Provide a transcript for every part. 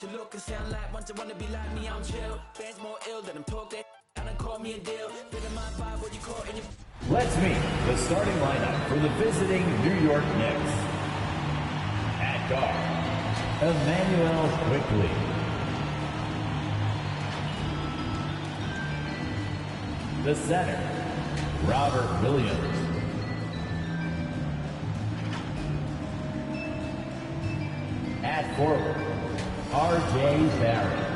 To look and sound like once I wanna be like me, I'm chill. Fans more ill than I'm talk that and I call me a deal. Feeling my vibe, what you call in your. Let's meet the starting lineup for the visiting New York Knicks. At guard, Emmanuel Quickly. The center, Robert Williams. At forward, R.J. Barrett.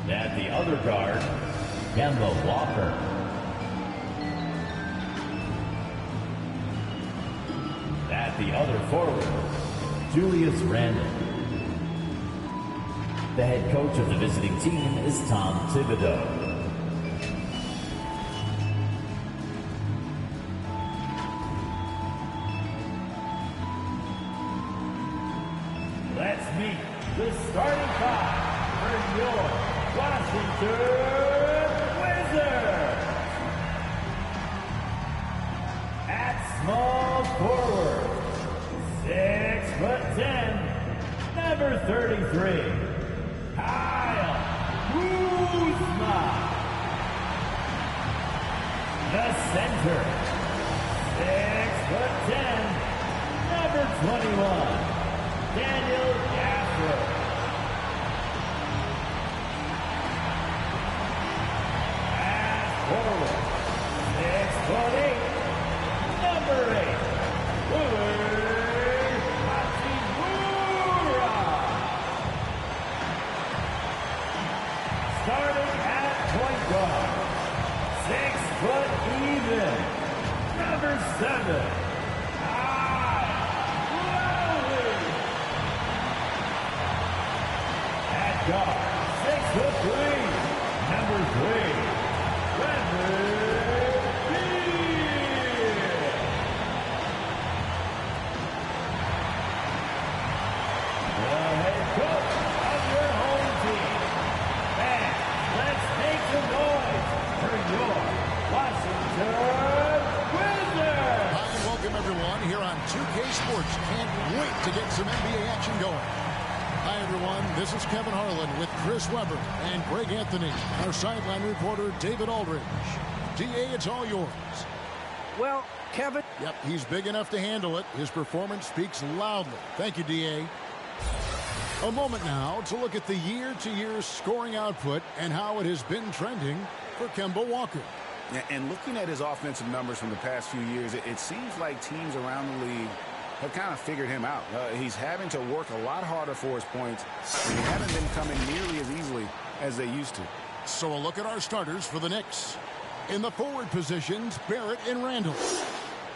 At the other guard, Kemba Walker. At the other forward, Julius Randle. The head coach of the visiting team is Tom Thibodeau. Let's meet the starting five for your Washington Wizards. At small forward, 6'10", number 33, Kyle Kuzma. The center, 6'10", number 21, Daniel Gafford. Forward, 6'8", number 8, Willard Hachimura. Starting at point guard, 6 foot even, number 7, at guard, 6'3", number 3. Sports. Can't wait to get some NBA action going. Hi, everyone. This is Kevin Harlan with Chris Webber and Greg Anthony, our sideline reporter, David Aldridge. DA, it's all yours. Well, Kevin. Yep, he's big enough to handle it. His performance speaks loudly. Thank you, DA. A moment now to look at the year-to-year scoring output and how it has been trending for Kemba Walker. And looking at his offensive numbers from the past few years, it seems like teams around the league have kind of figured him out. He's having to work a lot harder for his points, and they haven't been coming nearly as easily as they used to. So a look at our starters for the Knicks. In the forward positions, Barrett and Randle.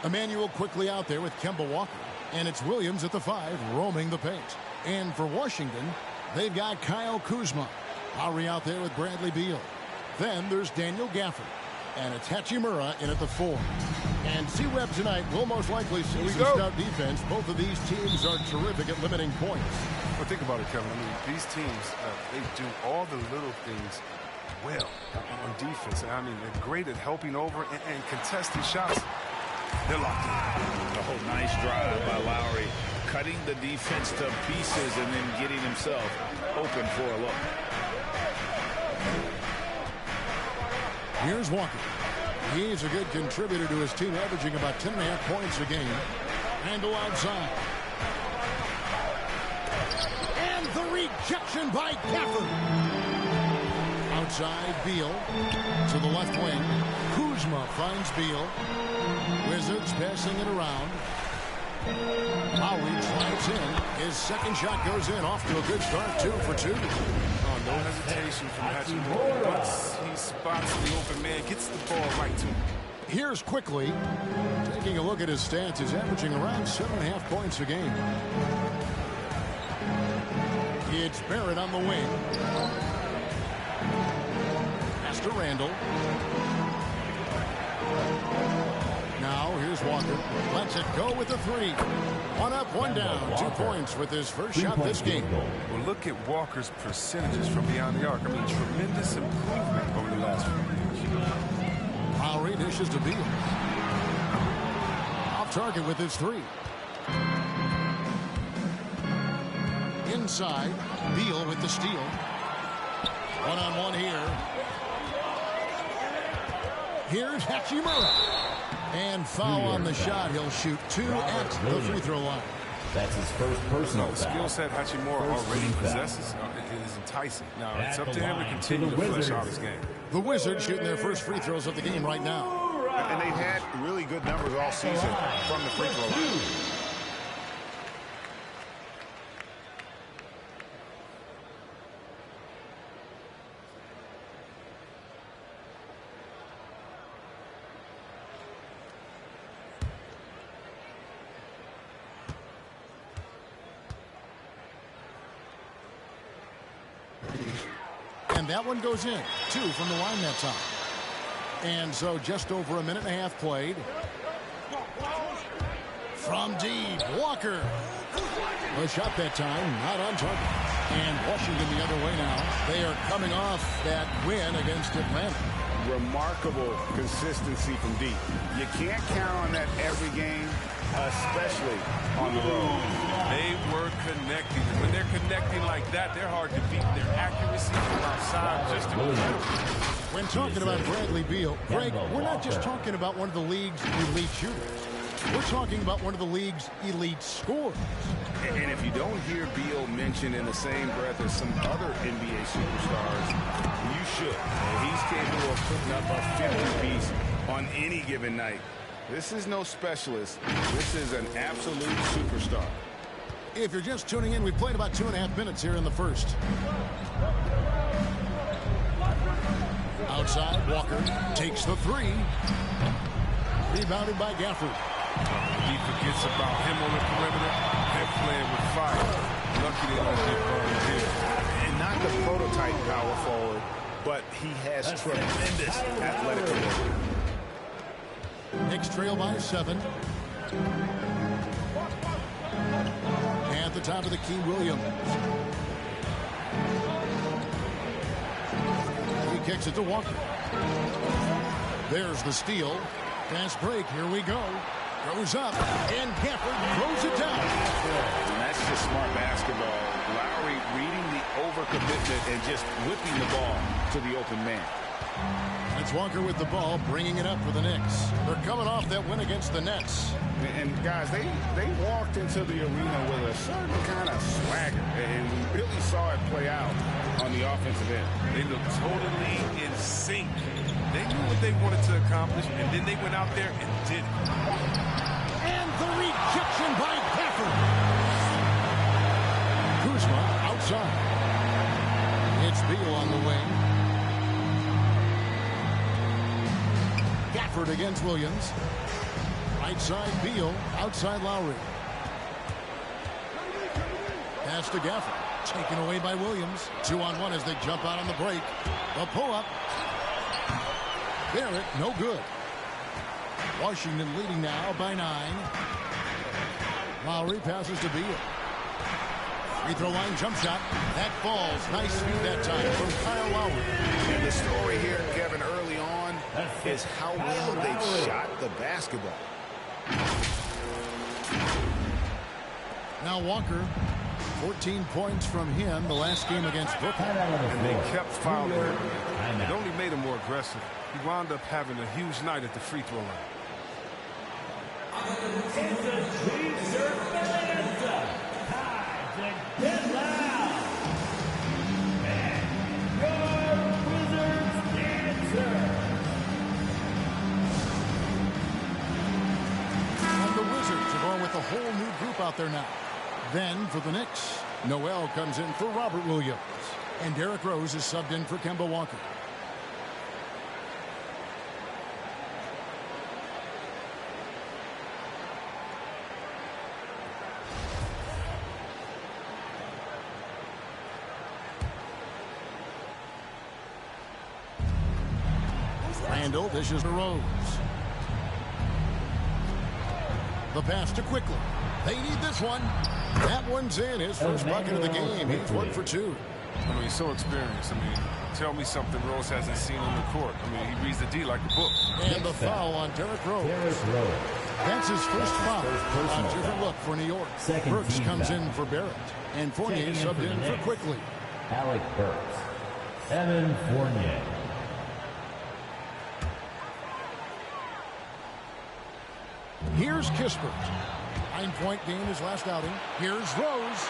Emmanuel quickly out there with Kemba Walker, and it's Williams at the 5 roaming the paint. And for Washington, they've got Kyle Kuzma. Lowry out there with Bradley Beal. Then there's Daniel Gafford. And it's Hachimura in at the 4. And C-Web tonight will most likely see some stout defense. Both of these teams are terrific at limiting points. Well, think about it, Kevin. I mean, these teams, they do all the little things well on defense. I mean, they're great at helping over and contesting shots. They're locked in. Oh, nice drive by Lowry. Cutting the defense to pieces and then getting himself open for a look. Here's Walker. He's a good contributor to his team, averaging about 10.5 points a game. Randle outside. And the rejection by Gafford. Outside, Beal to the left wing. Kuzma finds Beal. Wizards passing it around. Lowry drives in. His second shot goes in. Off to a good start, 2 for 2. Oh, no hesitation from Hachimura. Once he spots the open man, gets the ball right to him. Here's Quickly. Taking a look at his stats, he's averaging around 7.5 points a game. It's Barrett on the wing. Pass to Randle. Now here's Walker. Lets it go with the 3. 1 up, 1 down. 2 points with his first shot this game. Well, look at Walker's percentages from beyond the arc. I mean, tremendous improvement over the last few years. Lowry dishes to Beal. Off target with his 3. inside. Beal with the steal. One-on-one here. Here's Hachimura. And foul on the shot. He'll shoot 2 at the free throw line. That's his first personal The foul. skill set Hachimura already possesses is enticing. Now, it's up to him to continue to flesh out his game. The Wizards shooting their first free throws of the game right now. And they've had really good numbers all season from the free throw line. And that one goes in. 2 from the line that time. And so just over a minute and a half played. From deep, Walker. The shot that time, not on target. And Washington the other way now. They are coming off that win against Atlanta. Remarkable consistency from deep. You can't count on that every game, especially on the road. They were connecting. When they're connecting like that, they're hard to beat. Their accuracy from outside just to When talking about Bradley Beal, Greg, we're not just talking about one of the league's elite shooters. We're talking about one of the league's elite scorers. And if you don't hear Beal mentioned in the same breath as some other NBA superstars, you should. He's capable of putting up a 50-piece on any given night. This is no specialist. This is an absolute superstar. If you're just tuning in, we've played about 2.5 minutes here in the first. Outside, Walker takes the 3. Rebounded by Gafford. He forgets about him on the perimeter. They're playing with fire. Lucky they don't get burned here. And not the prototype power forward, but he has tremendous athletic ability. Knicks trail by 7. At the top of the key, Williams. He kicks it to Walker. There's the steal. Fast break. Here we go. Goes up. And Gafford throws it down. And that's just smart basketball. Lowry reading the overcommitment and just whipping the ball to the open man. It's Walker with the ball, bringing it up for the Knicks. They're coming off that win against the Nets. And guys, they walked into the arena with a certain kind of swagger, and we really saw it play out on the offensive end. They looked totally in sync. They knew what they wanted to accomplish, and then they went out there and did it. And the rejection by Gafford. Kuzma outside. It's Beal on the wing. Gafford against Williams. Right side Beal, outside Lowry. Pass to Gafford. Taken away by Williams. 2-on-1 as they jump out on the break. The pull-up. Barrett, no good. Washington leading now by 9. Lowry passes to Beal. Free throw line jump shot. That falls. Nice feed that time from Kyle Lowry. And the story here, Kevin, early on is how well they've shot the basketball. Now Walker, 14 points from him the last game against Brooklyn. And they kept fouling him. It only made him more aggressive. He wound up having a huge night at the free throw line. With a whole new group out there now. Then for the Knicks, Noel comes in for Robert Williams. And Derrick Rose is subbed in for Kemba Walker. Randall dishes to Rose. The pass to Quickly. They need this one. That one's in. His first bucket of the game. He's 1 for 2. I mean, he's so experienced. I mean, Tell me something Rose hasn't seen on the court. I mean, he reads the D like a book. And the foul on Derrick Rose. That's his first foul. A different look for New York. Burks comes in for Barrett. And Fournier subbed in for Quickly. Alec Burks. Evan Fournier. Here's Kispert. 9-point game his last outing. Here's Rose.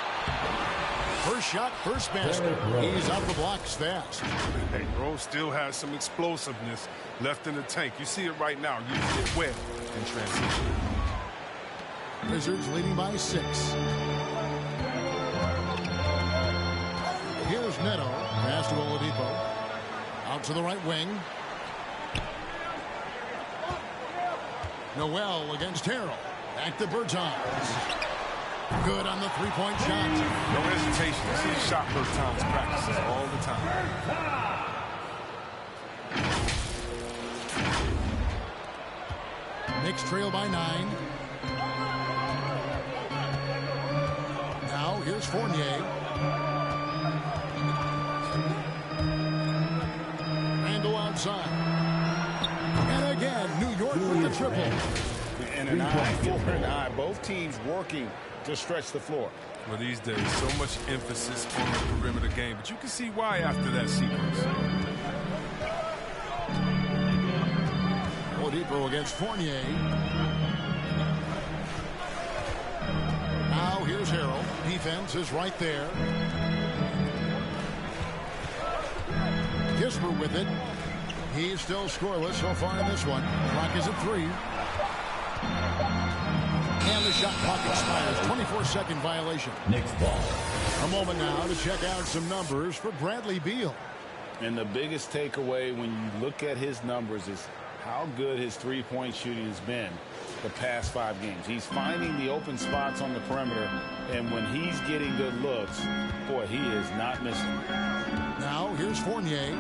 First shot, first basket. He's out the blocks fast. Hey, Rose still has some explosiveness left in the tank. You see it right now. You get wet in transition. Wizards leading by 6. Here's Neto. Pass to Oladipo. Out to the right wing. Noel against Harrell. Back to Bertans. Good on the three-point shot. No hesitation. You see the shot Bertans practices all the time. Knicks trail by 9. Now here's Fournier. Randall outside. And again, New York with the triple. And an eye for an eye. Both teams working to stretch the floor. Well, these days, so much emphasis on the perimeter game, but you can see why after that sequence. Oladipo against Fournier. Now here's Harrell. Defense is right there. Kispert with it. He's still scoreless so far in this one. Clock is at 3. And the shot clock expires. 24-second violation. Knicks ball. A moment now to check out some numbers for Bradley Beal. And the biggest takeaway when you look at his numbers is how good his three-point shooting has been the past 5 games. He's finding the open spots on the perimeter, and when he's getting good looks, boy, he is not missing. Now here's Fournier.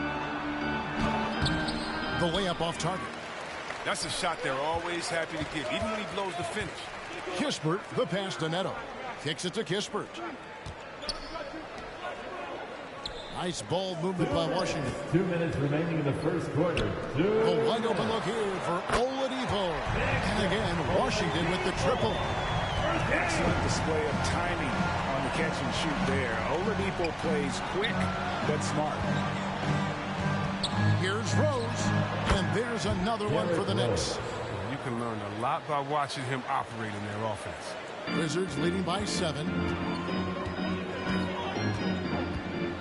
The layup off target. That's a shot they're always happy to give, even when he blows the finish. Kispert, the pass to Neto. Kicks it to Kispert. Nice ball movement by Washington. 2 minutes remaining in the first quarter. A wide open look here for Oladipo. And again, Washington with the triple. Excellent display of timing on the catch and shoot there. Oladipo plays quick but smart. Here's Rose. And there's another one for the Knicks. You can learn a lot by watching him operate in their offense. Wizards leading by 7.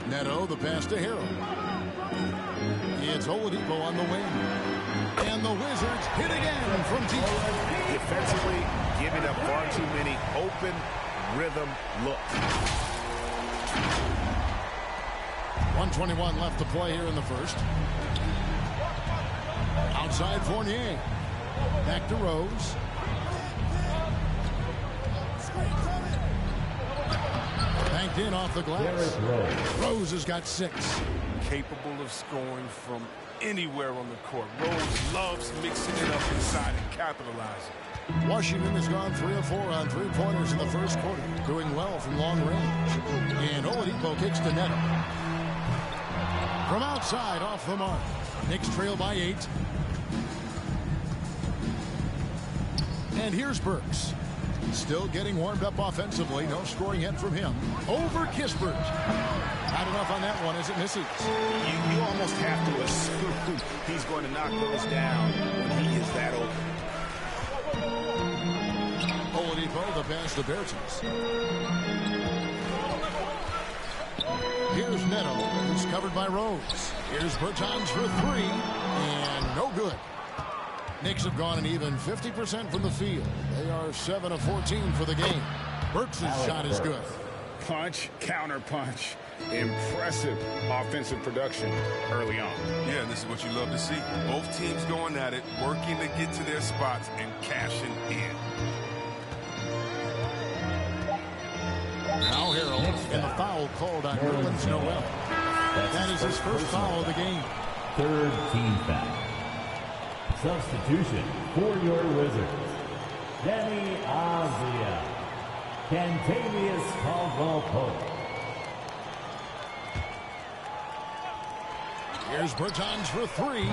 Neto, the pass to Harrell. It's Oladipo on the wing. And the Wizards hit again from deep. Defensively, giving up far too many open rhythm looks. 1:21 left to play here in the first. Outside Fournier. Back to Rose. Banked in off the glass. Rose has got 6. Capable of scoring from anywhere on the court. Rose loves mixing it up inside and capitalizing. Washington has gone 3 of 4 on three-pointers in the first quarter, doing well from long range. And Oladipo kicks to Neto. From outside, off the mark. Knicks trail by 8. And here's Burks. Still getting warmed up offensively. No scoring yet from him. Over Kispert. Not enough on that one as it misses. You almost have to assume he's going to knock those down when he is that open. Oladipo, the pass to Bertans. Here's Neto, who's covered by Rose. Here's Bertans for 3, and no good. Knicks have gone an even 50% from the field. They are 7 of 14 for the game. Burks' shot is good. Punch, counter punch. Impressive offensive production early on. Yeah, and this is what you love to see. Both teams going at it, working to get to their spots and cashing in. Now Harrell, and the foul called on Nerlens Noel. That is his first foul of the game. 3rd team foul. Substitution for your Wizards. Deni Avdija. Kentavious Caldwell-Pope. Here's Bertans for three.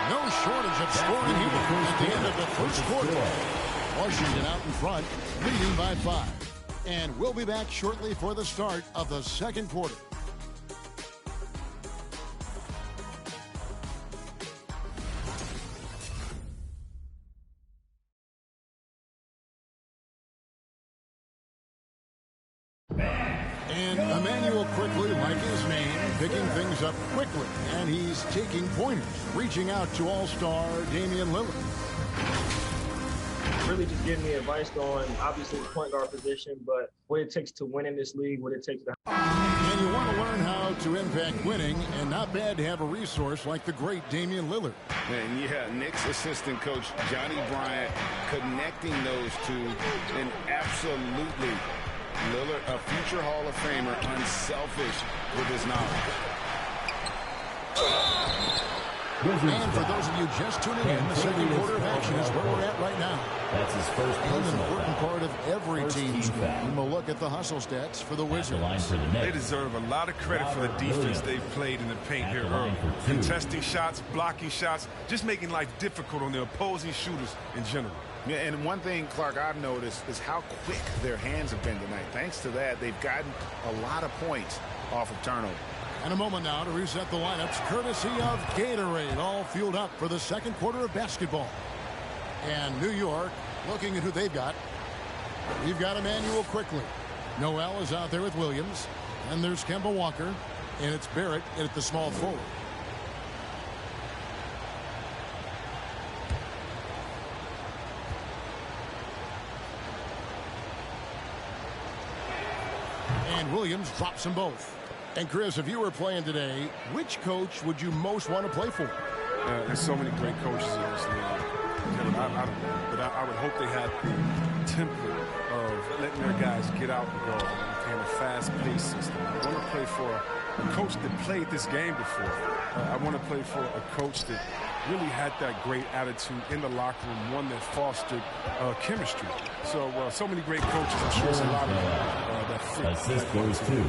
No shortage of scoring here at the end of the first quarter. Washington out in front, leading by 5. And we'll be back shortly for the start of the second quarter. And Emmanuel quickly, like his name, picking things up quickly. And he's taking pointers, reaching out to all-star Damian Lillard. Really just giving me advice on, obviously, the point guard position, but what it takes to win in this league, what it takes to... And you want to learn how to impact winning, and not bad to have a resource like the great Damian Lillard. And yeah, Knicks assistant coach Johnny Bryant connecting those two, and absolutely Lillard, a future Hall of Famer, unselfish with his knowledge. And for those of you just tuning in, the second quarter of action is where we're at right now. That's his first personal An important foul. part of every First team's team game. foul. And we'll look at the hustle stats for the Wizards. Line for the Knicks. They deserve a lot of credit for the defense they've played in the paint here early. Contesting shots, blocking shots, just making life difficult on the opposing shooters in general. Yeah, and one thing, Clark, I've noticed is how quick their hands have been tonight. Thanks to that, they've gotten a lot of points off of turnover. And a moment now to reset the lineups, courtesy of Gatorade, all fueled up for the second quarter of basketball. And New York, looking at who they've got. You've got Emmanuel quickly. Noel is out there with Williams. And there's Kemba Walker. And it's Barrett at the small forward. And Williams drops them both. And Chris, if you were playing today, which coach would you most want to play for? There's so many great coaches in this league. Kevin, I don't know, but I would hope they had the template of letting their guys get out and go and a fast-paced system. I want to play for a coach that played this game before. I want to play for a coach that really had that great attitude in the locker room, one that fostered chemistry. So many great coaches. I'm sure it's a lot of that fit. Assist goes to.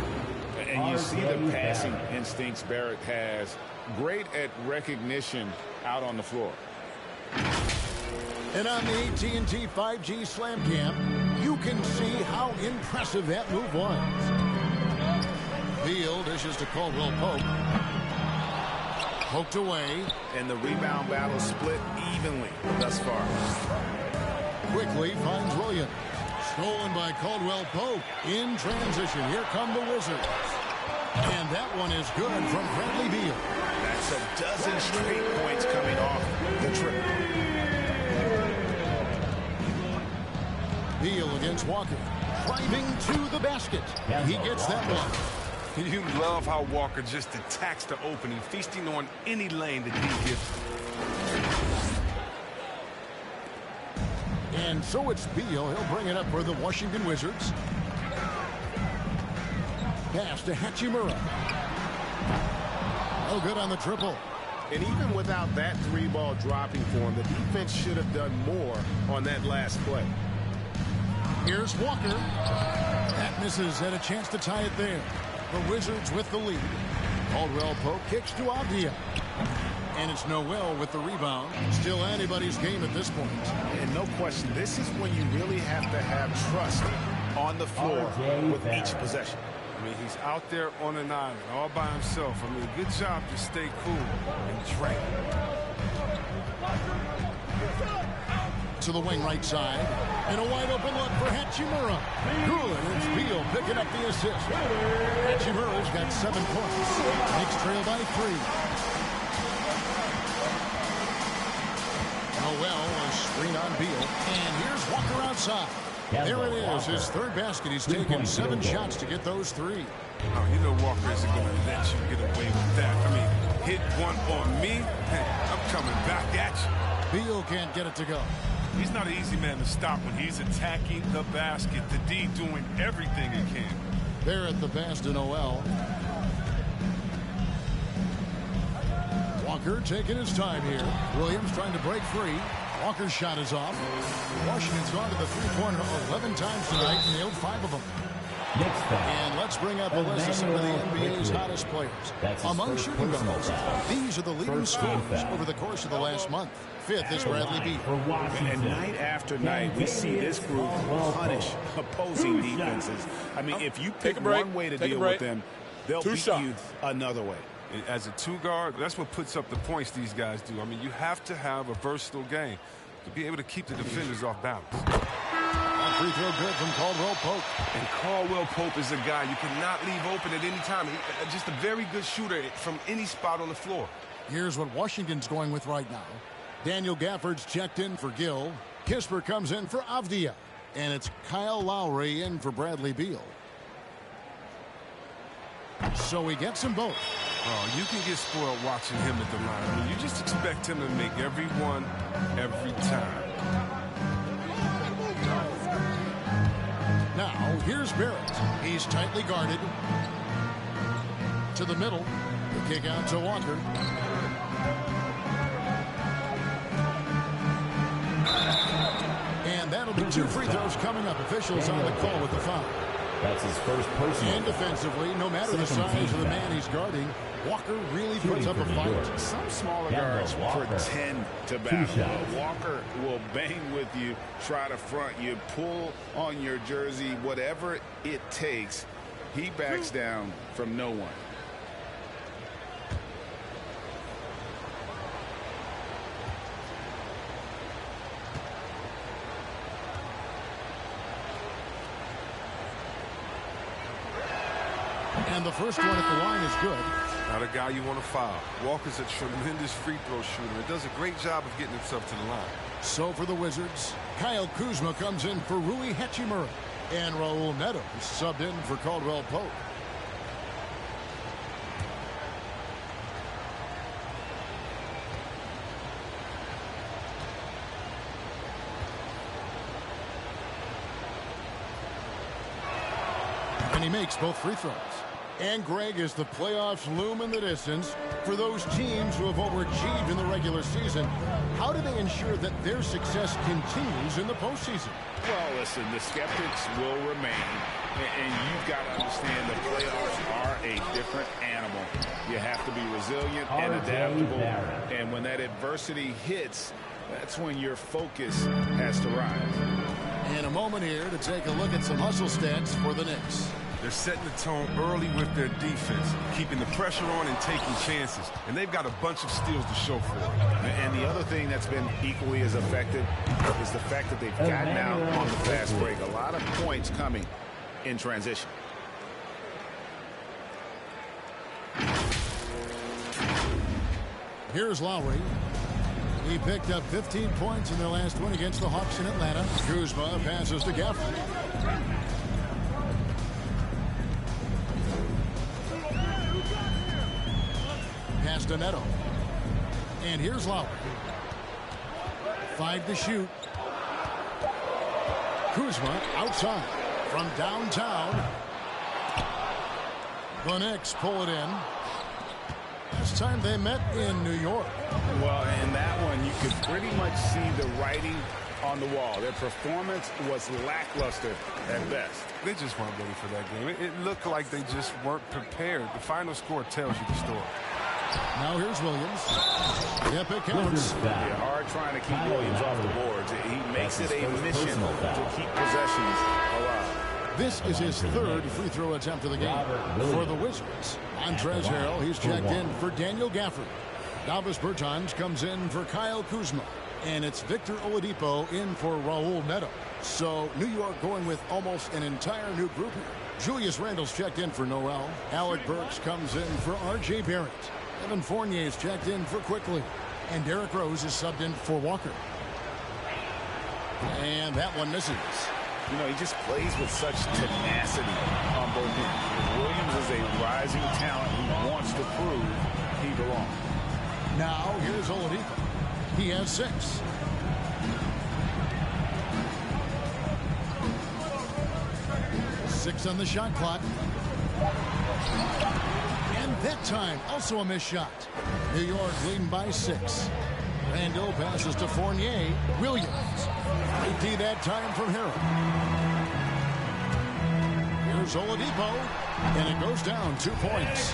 And you see the passing instincts Barrett has. Great at recognition out on the floor. And on the AT&T 5G Slam Cam, you can see how impressive that move was. Beal dishes to Caldwell Pope. Poked away. And the rebound battle split evenly thus far. Quickly finds Williams. Stolen by Caldwell Pope. In transition, here come the Wizards. And that one is good from Bradley Beal. That's a dozen straight points coming off the triple. Beal against Walker. Driving to the basket. He gets that one. You love how Walker just attacks the opening, feasting on any lane that he gives. And so it's Beal. He'll bring it up for the Washington Wizards. Pass to Hachimura. Oh, good on the triple. And even without that three-ball dropping for him, the defense should have done more on that last play. Here's Walker. That misses, had a chance to tie it there. The Wizards with the lead. Caldwell Pope kicks to Avdia. And it's Noel with the rebound. Still anybody's game at this point. And no question, this is when you really have to have trust on the floor with each possession. I mean, he's out there on an island all by himself. I mean, good job to stay cool and train. To the wing right side. And a wide open look for Hachimura. Good. It's Beal picking up the assist. Hachimura's got 7 points. Knicks trail by 3. Noel, a screen on Beal. And here's Walker outside. There it is, his third basket. He's taken 7 shots to get those 3. Oh, you know Walker isn't going to let you get away with that. I mean, hit one on me, hey, I'm coming back at you. Beal can't get it to go. He's not an easy man to stop when he's attacking the basket. The D doing everything he can. There at the pass to Noel. Walker taking his time here. Williams trying to break free. Walker's shot is off. Washington's gone to the three-pointer 11 times tonight and nailed 5 of them. Next foul. And let's bring up a list of some of the NBA's hottest players. Among shooting guards, these are the leading scorers over the course of the last month. Fifth is Bradley Beal. And night after night, we see this group punish opposing defenses. I mean, if you pick one way to deal with them, they'll beat you another way. As a two-guard, that's what puts up the points these guys do. I mean, you have to have a versatile game to be able to keep the defenders off balance. Free throw good from Caldwell Pope. And Caldwell Pope is a guy you cannot leave open at any time. Just a very good shooter from any spot on the floor. Here's what Washington's going with right now. Daniel Gafford's checked in for Gill. Kisper comes in for Avdia. And it's Kyle Lowry in for Bradley Beal. So he gets them both. Oh, you can get spoiled watching him at the line. I mean, you just expect him to make every one, every time. Now, here's Barrett. He's tightly guarded. To the middle. The kick out to Walker. And that'll be 2 free throws coming up. Officials on the call with the foul. That's his first personal. And defensively, no matter the size of the man he's guarding, Walker really puts up a fight. Some smaller guards pretend to battle. Walker will bang with you, try to front you, pull on your jersey, whatever it takes. He backs down from no one. And the first one at the line is good. Not a guy you want to foul. Walker's a tremendous free throw shooter and does a great job of getting himself to the line. So for the Wizards, Kyle Kuzma comes in for Rui Hachimura. And Raul Neto subbed in for Caldwell Pope. And he makes both free throws. And Greg, is the playoffs loom in the distance for those teams who have overachieved in the regular season, how do they ensure that their success continues in the postseason? Well, listen, the skeptics will remain, and you've got to understand the playoffs are a different animal. You have to be resilient and adaptable, and when that adversity hits, that's when your focus has to rise. In a moment here to take a look at some hustle stats for the Knicks. They're setting the tone early with their defense, keeping the pressure on and taking chances. And they've got a bunch of steals to show for it. And the other thing that's been equally as effective is the fact that they've gotten out on the fast break. A lot of points coming in transition. Here's Lowry. He picked up 15 points in their last win against the Hawks in Atlanta. Kuzma passes to Gafford. Pass to Neto. And here's Lowry. 5 to shoot. Kuzma outside from downtown. The Knicks pull it in. Last time they met in New York. Well, in that one, you could pretty much see the writing on the wall. Their performance was lackluster at best. They just weren't ready for that game. It looked like they just weren't prepared. The final score tells you the story. Now here's Williams. Yep, it counts. Yeah, hard trying to keep Williams off the boards. He makes it a mission to keep possessions alive. This is his third free throw attempt of the game for the Wizards. Montrezl Harrell, he's checked in for Daniel Gafford. Davis Bertans comes in for Kyle Kuzma. And it's Victor Oladipo in for Raul Neto. So New York going with almost an entire new group here. Julius Randle's checked in for Noel. Alec Burks comes in for R.J. Barrett. Evan Fournier's checked in for Quickly. And Derrick Rose is subbed in for Walker. And that one misses. You know, he just plays with such tenacity on both ends. Williams is a rising talent who wants to prove he belongs. Now here's Oladipo. He has 6. Six on the shot clock. And that time, also a missed shot. New York leading by 6. Randle passes to Fournier. Williams. 50 that time from Harrell. Here's Oladipo, and it goes down 2 points.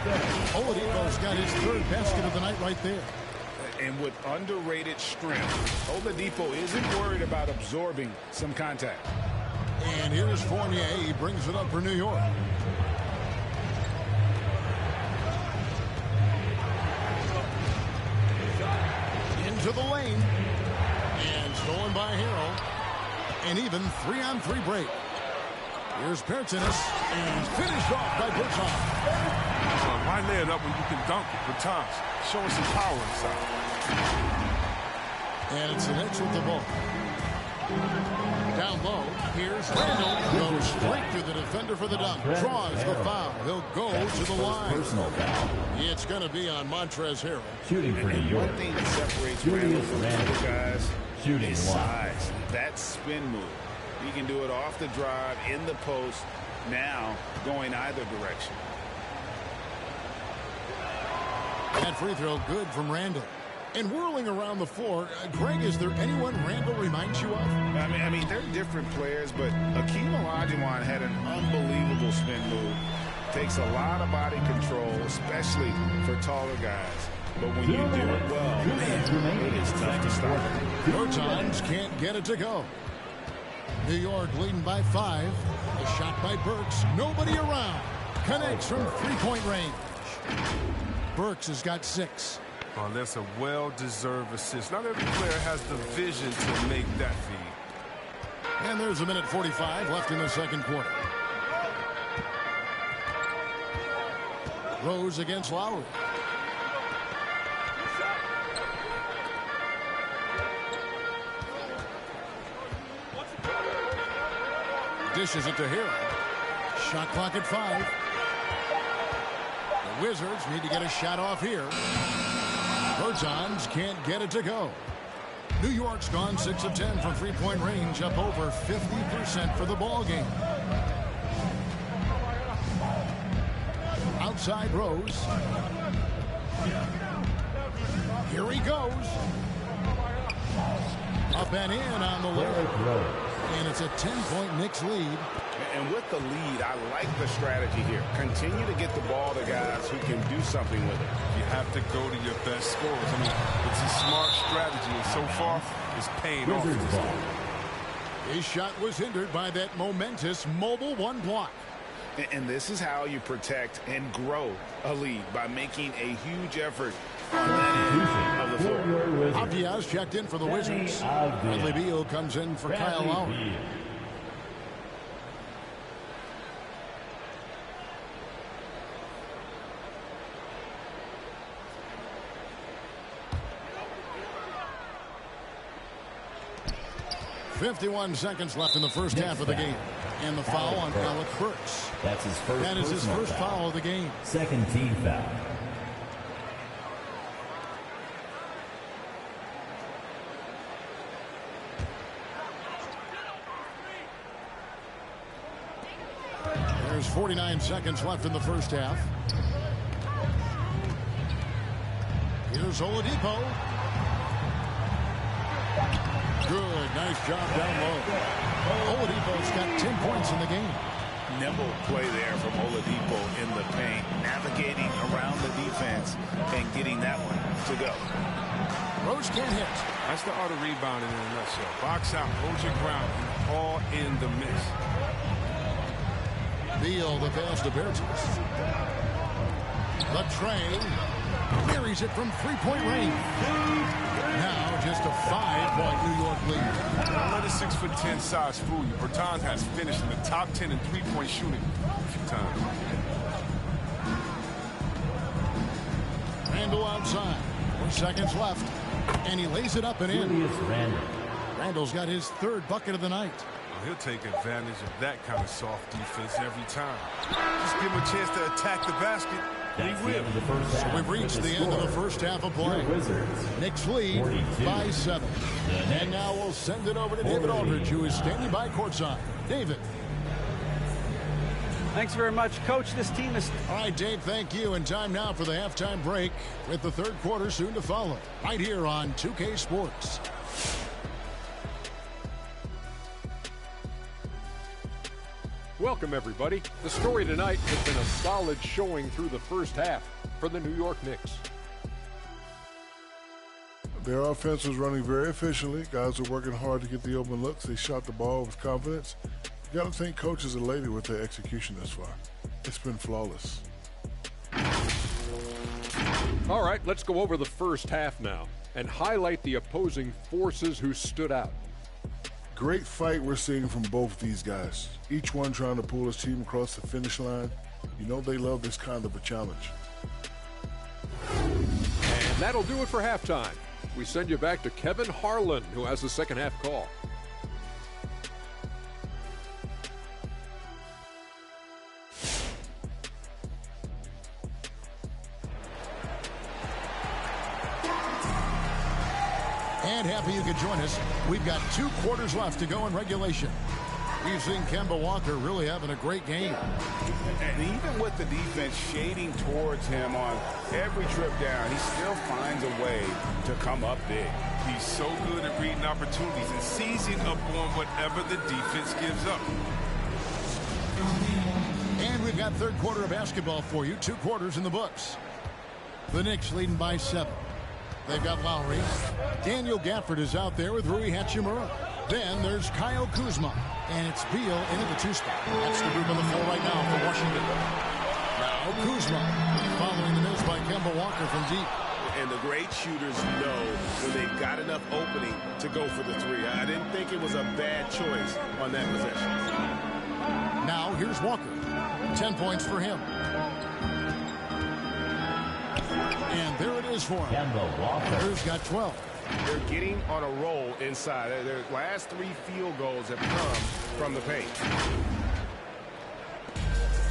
Oladipo's got his third basket of the night right there. And with underrated strength, Oladipo isn't worried about absorbing some contact. And here's Fournier. He brings it up for New York. Into the lane. And stolen by Harrell. An even 3-on-3 break. Here's Pertinis. And finished off by Bertans. Why lay it up when you can dunk it? Bertans, showing some power inside. And it's the Knicks with the ball. Down low, here's Randall. Goes straight to the defender for the dunk. Draws the foul. He'll go to the line. Personal foul. It's going to be on Montrezl Harrell. Shooting for New York. One thing that separates Randall from the other guys Shooting is one. size. That spin move. He can do it off the drive, in the post, now going either direction. That free throw good from Randall. And whirling around the floor, Greg, is there anyone Randall reminds you of? I mean, they're different players, but Hakeem Olajuwon had an unbelievable spin move. Takes a lot of body control, especially for taller guys. But when you do it well, man, it is tough to stop. Bertans can't get it to go. New York leading by 5. A shot by Burks. Nobody around. Connects from three-point range. Burks has got 6. Oh, that's a well-deserved assist. Not every player has the vision to make that feed. And there's a minute 45 left in the second quarter. Rose against Lowry. Dishes it to Harrell. Shot clock at 5. The Wizards need to get a shot off here. Bertans can't get it to go. New York's gone 6 of 10 from three-point range, up over 50% for the ball game. Outside Rose. Here he goes. Up and in on the layup. And it's a 10-point Knicks lead. And with the lead, I like the strategy here. Continue to get the ball to guys who can do something with it. You have to go to your best scorers. I mean, it's a smart strategy, and so far, it's paying off. His shot was hindered by that momentous mobile one block. And this is how you protect and grow a lead, by making a huge effort on that end of the floor. Abdiaz checked in for the Wizards. Bradley Beal comes in for Kyle Lowry. .51 seconds left in the first half of the game. And the foul on Alec Burks. That's his first. That is his first foul of the game. Second team foul. There's 49 seconds left in the first half. Here's Oladipo. Good, nice job down low. Oladipo's got 10 points in the game. Nimble play there from Oladipo in the paint, navigating around the defense and getting that one to go. Rose can't hit. That's the art of rebounding in a nutshell. Box out, hold your ground, all in the mix. Beal, the pass to Bertans. The tray. Carries it from three-point range. Now just a 5-point New York lead. Don't let a 6'10" size fool you. Bertans has finished in the top 10 in three-point shooting a few times. Randall outside. 4 seconds left. And he lays it up and in. Randall's got his third bucket of the night. He'll take advantage of that kind of soft defense every time. Just give him a chance to attack the basket. So we've reached the end of the first half of play. Knicks lead by 7. And now we'll send it over to David Aldridge, who is standing by courtside. David. Thanks very much, Coach. This team is... All right, Dave, thank you. And time now for the halftime break, with the third quarter soon to follow, right here on 2K Sports. Welcome, everybody. The story tonight has been a solid showing through the first half for the New York Knicks. Their offense was running very efficiently. Guys were working hard to get the open looks. They shot the ball with confidence. You got to think coaches are elated with their execution thus far. It's been flawless. All right, let's go over the first half now and highlight the opposing forces who stood out. Great fight we're seeing from both these guys. Each one trying to pull his team across the finish line. You know they love this kind of a challenge. And that'll do it for halftime. We send you back to Kevin Harlan, who has the second half call. And happy you could join us. We've got 2 quarters left to go in regulation. We've seen Kemba Walker really having a great game. And even with the defense shading towards him on every trip down, he still finds a way to come up big. He's so good at reading opportunities and seizing up on whatever the defense gives up. And we've got third quarter of basketball for you. 2 quarters in the books. The Knicks leading by 7. They've got Lowry. Daniel Gafford is out there with Rui Hachimura. Then there's Kyle Kuzma. And it's Beal into the 2 spot. That's the group on the floor right now for Washington. Now Kuzma following the miss by Kemba Walker from deep. And the great shooters know when they've got enough opening to go for the 3. I didn't think it was a bad choice on that possession. Now here's Walker. 10 points for him. And there it is for him. Kemba Walker. Walker's got 12. They're getting on a roll inside. Their last 3 field goals have come from the paint.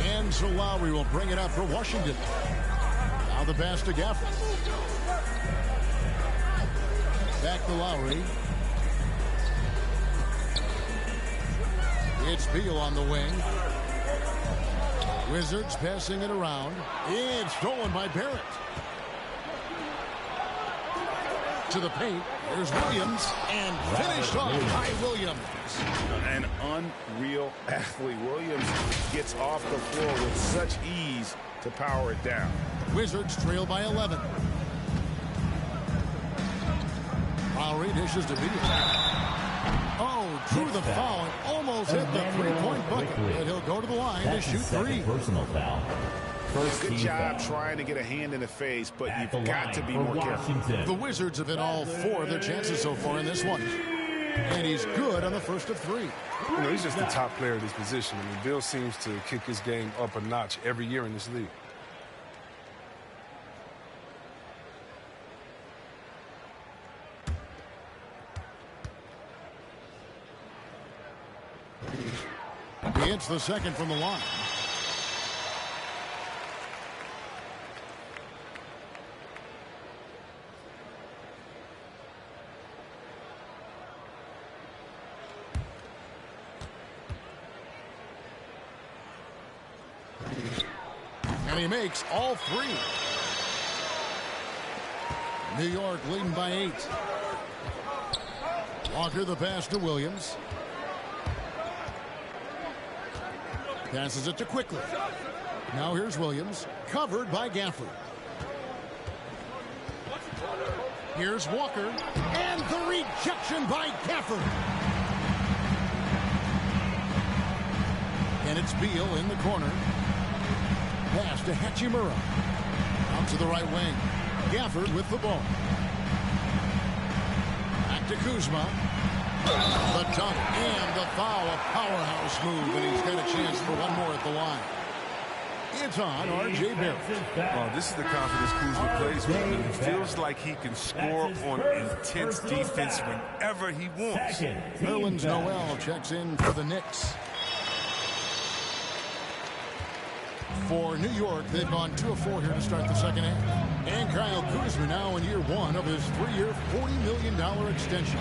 And so Lowry will bring it up for Washington. Now the pass to Gafford. Back to Lowry. It's Beal on the wing. Wizards passing it around. It's stolen by Barrett. To the paint. There's Williams. And finished off by Williams. An unreal athlete. Williams gets off the floor with such ease to power it down. Wizards trail by 11. Lowry dishes to Beal. Oh, drew the foul and almost hit the 3-point bucket. And he'll go to the line to shoot 3. Personal foul. Good job trying to get a hand in the face, but you've got to be more careful. The Wizards have hit all 4 of their chances so far in this one. And he's good on the first of 3. You know, he's just the top player of this position. I mean, Bill seems to kick his game up a notch every year in this league. He hits the second from the line. And he makes all 3. New York leading by 8. Walker the pass to Williams. Passes it to Quickly. Now here's Williams. Covered by Gafford. Here's Walker. And the rejection by Gafford. And it's Beal in the corner. Pass to Hachimura. Out to the right wing. Gafford with the ball. Back to Kuzma. The dunk and the foul. A powerhouse move. And he's got a chance for one more at the line. It's on R.J. Barrett. Oh, this is the confidence Kuzma plays with. I mean, he feels like he can score on intense defense whenever he wants. Nerlens Noel checks in for the Knicks. For New York, they've gone 2 of 4 here to start the second half. And Kyle Kuzma now in year 1 of his 3-year, $40 million extension.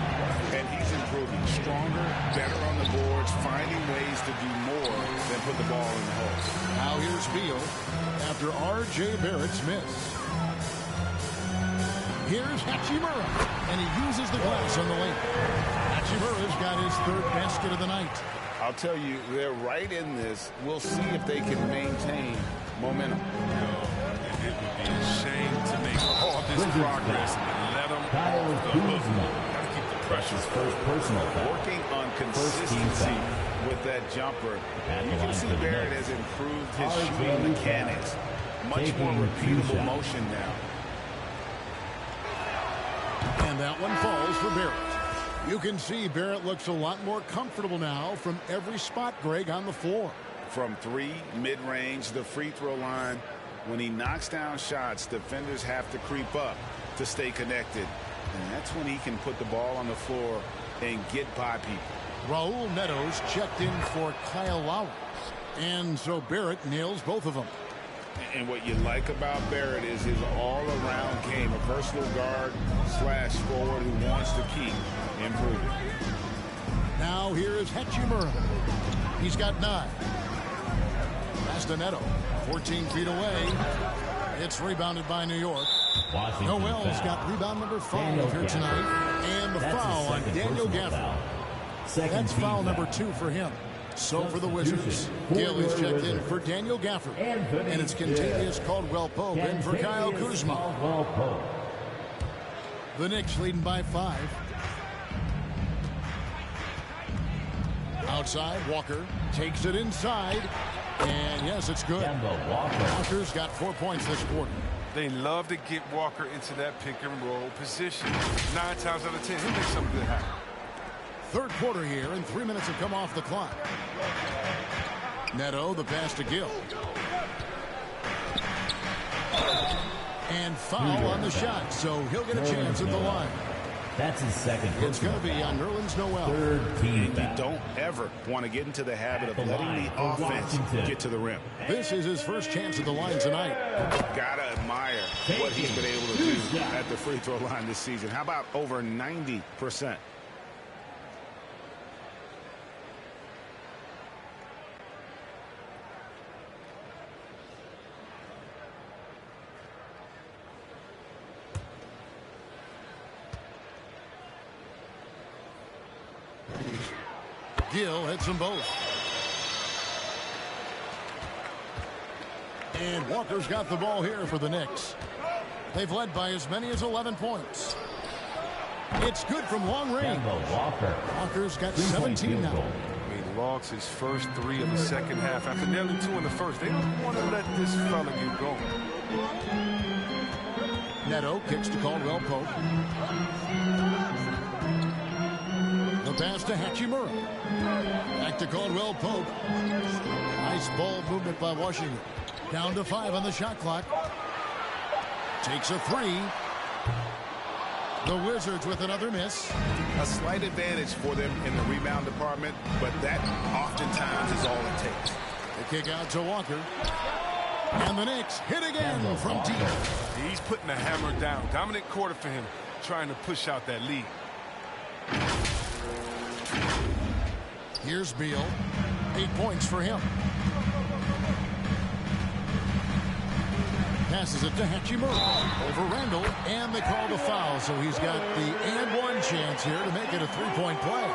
And he's improving. Stronger, better on the boards, finding ways to do more than put the ball in the hole. Now here's Beal after R.J. Barrett's miss. Here's Hachimura, and he uses the glass on the lane. Hachimura's got his 3rd basket of the night. I'll tell you, they're right in this. We'll see if they can maintain momentum. It would be a shame to make all this progress and let them off the hook. Got to keep the pressure. First personal foul. Working on consistency with that jumper. You can see Barrett has improved his shooting mechanics. Much more repeatable motion now. And that one falls for Barrett. You can see Barrett looks a lot more comfortable now from every spot, Greg, on the floor. From three, mid-range, the free throw line. When he knocks down shots, defenders have to creep up to stay connected. And that's when he can put the ball on the floor and get by people. Raul Netos checked in for Kyle Lowry. And so Barrett nails both of them. And what you like about Barrett is his all-around game, a versatile guard slash forward who wants to keep improving. Now here is Hachimura. He's got 9. Pass to Neto, 14 feet away. It's rebounded by New York. Noel's got rebound number 5 here tonight. And the foul on Daniel Gafford. That's foul number 2 for him. So for the Wizards, Gill is checked in for Daniel Gafford. And it's Kentavious Caldwell-Pope in for Kyle Kuzma. The Knicks leading by 5. Outside, Walker takes it inside. And yes, it's good. Walker's got 4 points this quarter. They love to get Walker into that pick and roll position. 9 times out of 10, he'll make something good happen. Third quarter here, and 3 minutes have come off the clock. Neto, the pass to Gill. And foul on the shot, so he'll get a chance at the line. That's his second. It's going to be on Nerlens Noel. And you don't ever want to get into the habit of letting the offense get to the rim. This is his first chance at the line tonight. Gotta admire what he's been able to do at the free throw line this season. How about over 90%? Gill hits them both. And Walker's got the ball here for the Knicks. They've led by as many as 11 points. It's good from long range. Walker's got 17 now. He logs his first 3 of the second half after nearly 2 in the first. They don't want to let this fella get going. Neto kicks to Caldwell-Pope. The pass to Hachimura. Back to Caldwell-Pope. Nice ball movement by Washington. Down to 5 on the shot clock. Takes a 3. The Wizards with another miss. A slight advantage for them in the rebound department, but that oftentimes is all it takes. The kick out to Walker. And the Knicks hit again from deep. He's putting the hammer down. Dominant quarter for him, trying to push out that lead. Here's Beal. 8 points for him. Passes it to Hachimura. Over Randall, and they call the foul, so he's got the and one chance here to make it a 3-point play.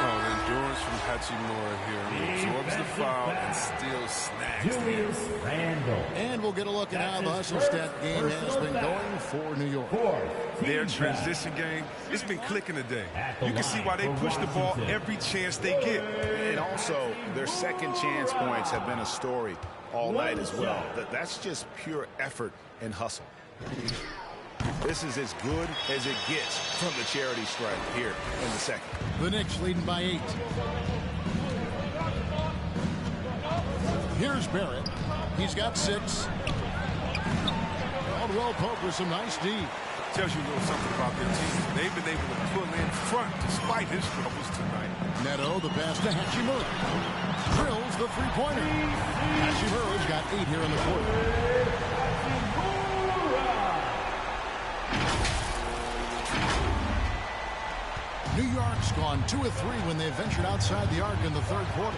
Oh, the endurance from Hachimura here. He absorbs the foul and still snags it. And we'll get a look at how the hustle stat game has been going for New York. Their transition game, it's been clicking today. You can see why they push the ball every chance they get. And also, their second chance points have been a story all night as well. That's just pure effort and hustle. This is as good as it gets from the charity stripe here in the second. The Knicks leading by 8. Here's Barrett. He's got 6. Caldwell-Pope with some nice D. Tells you a little something about their team. They've been able to pull in front despite his troubles tonight. Neto, the pass to Hachimura. Drills the three-pointer. Hachimura's got 8 here in the quarter. New York's gone 2 of 3 when they ventured outside the arc in the third quarter.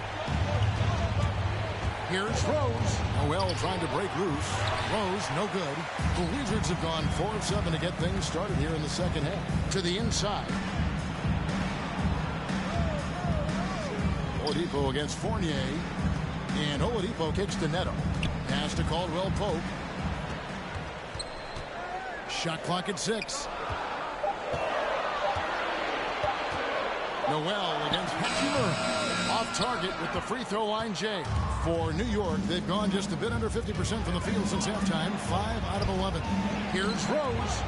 Here's Rose. Noel trying to break loose. Rose, no good. The Wizards have gone 4 of 7 to get things started here in the second half. To the inside. Oladipo against Fournier. And Oladipo kicks to Neto. Pass to Caldwell Pope. Shot clock at 6. Noel against Hachimura. Off target with the free throw line, Jay. For New York, they've gone just a bit under 50% from the field since halftime. 5 out of 11. Here's Rose.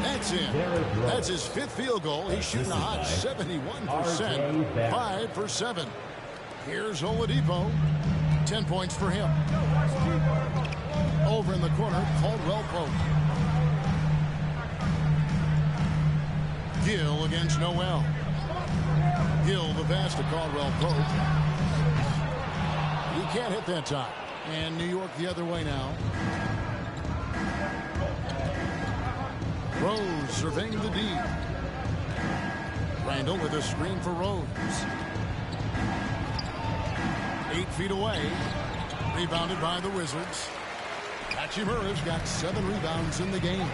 That's in. That's his 5th field goal. He's shooting a hot 71%. 5 for 7. Here's Oladipo. 10 points for him. Over in the corner, Caldwell Pope. Gill against Noel. Gill the pass to Caldwell Pope. He can't hit that time. And New York the other way now. Rose surveying the D. Randall with a screen for Rose. 8 feet away. Rebounded by the Wizards. Hachimura's got 7 rebounds in the game.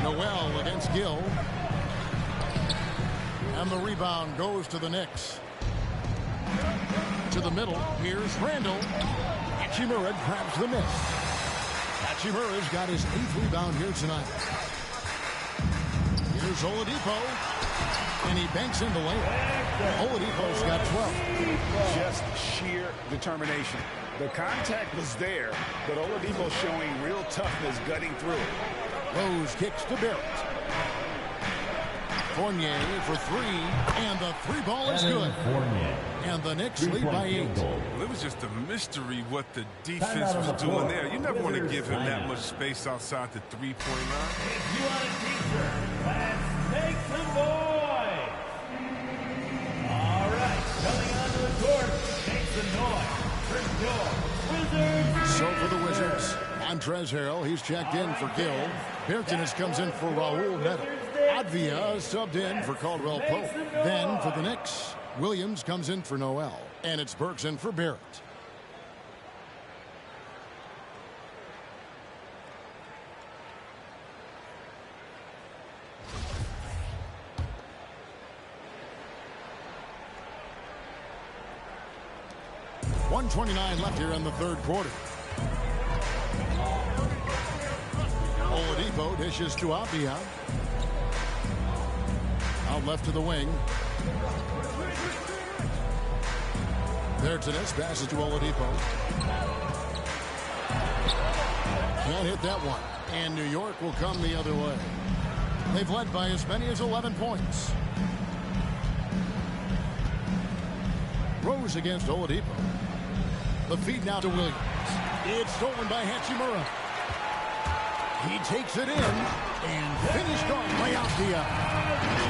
Noel against Gill. And the rebound goes to the Knicks. To the middle. Here's Randall. Hachimura grabs the miss. Hachimura's got his 8th rebound here tonight. Here's Oladipo. And he banks in the layup. Oladipo's got 12. Just sheer determination. The contact was there, but Oladipo showing real toughness gutting through it. Rose kicks to Barrett. Fournier for 3, and the 3 ball is good. And the Knicks lead by 8. Well, it was just a mystery what the defense was doing there. You never want to give him that much space outside the 3-point line. If you want a teacher, let's make some noise. All right, coming onto the court, make some noise for your Wizards. So for the Wizards, Montrezl Harrell, he's checked in for Gill. Bertens comes in for Raul Neto. Advia subbed in for Caldwell Pope. Then for the Knicks, Williams comes in for Noel. And it's Burks in for Barrett. .129 left here in the 3rd quarter. Oladipo dishes to Avdia. Out left to the wing. Bertens passes to Oladipo. Can't hit that one. And New York will come the other way. They've led by as many as 11 points. Rose against Oladipo. The feed now to Williams. It's stolen by Hachimura. He takes it in and finished off by Avdia.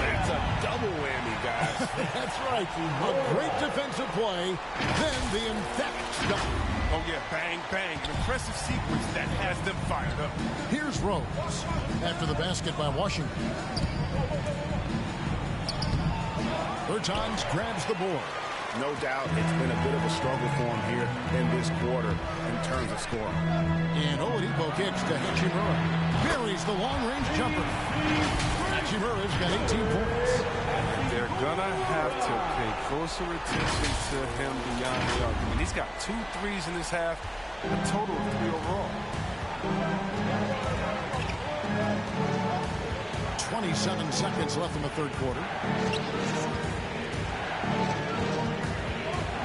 That's a double whammy, guys. That's right. A great defensive play. Then the emphatic stop. Oh, yeah, bang, bang. An impressive sequence that has them fired up. Here's Rose after the basket by Washington. Bertans grabs the board. No doubt it's been a bit of a struggle for him here in this quarter in terms of scoring. And Oladipo kicks to Hachimura. Buries the long-range jumper. Hachimura's got 18 points. They're going to have to pay closer attention to him beyond the arc. I mean, he's got 2 threes in this half, and a total of 3 overall. 27 seconds left in the 3rd quarter.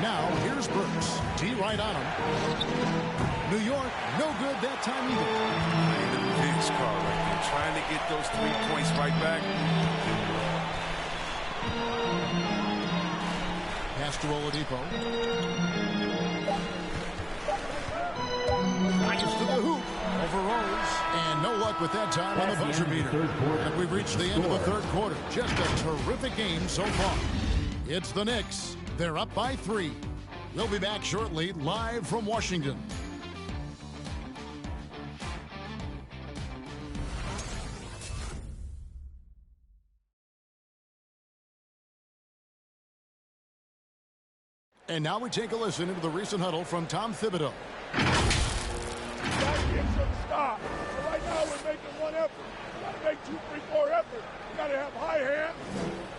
Now, here's Burks. T right on him. New York, no good that time either. And the Vince call right there, trying to get those 3 points right back. Pass to Oladipo. Fires to the hoop over Rose. And no luck with that time on the buzzer beater. And we've reached the end of the 3rd quarter. Just a terrific game so far. It's the Knicks. They're up by 3. We'll be back shortly, live from Washington. And now we take a listen into the recent huddle from Tom Thibodeau. Stop. Right now we're making one effort. We got to make 2, 3, 4 efforts. We got to have high hands,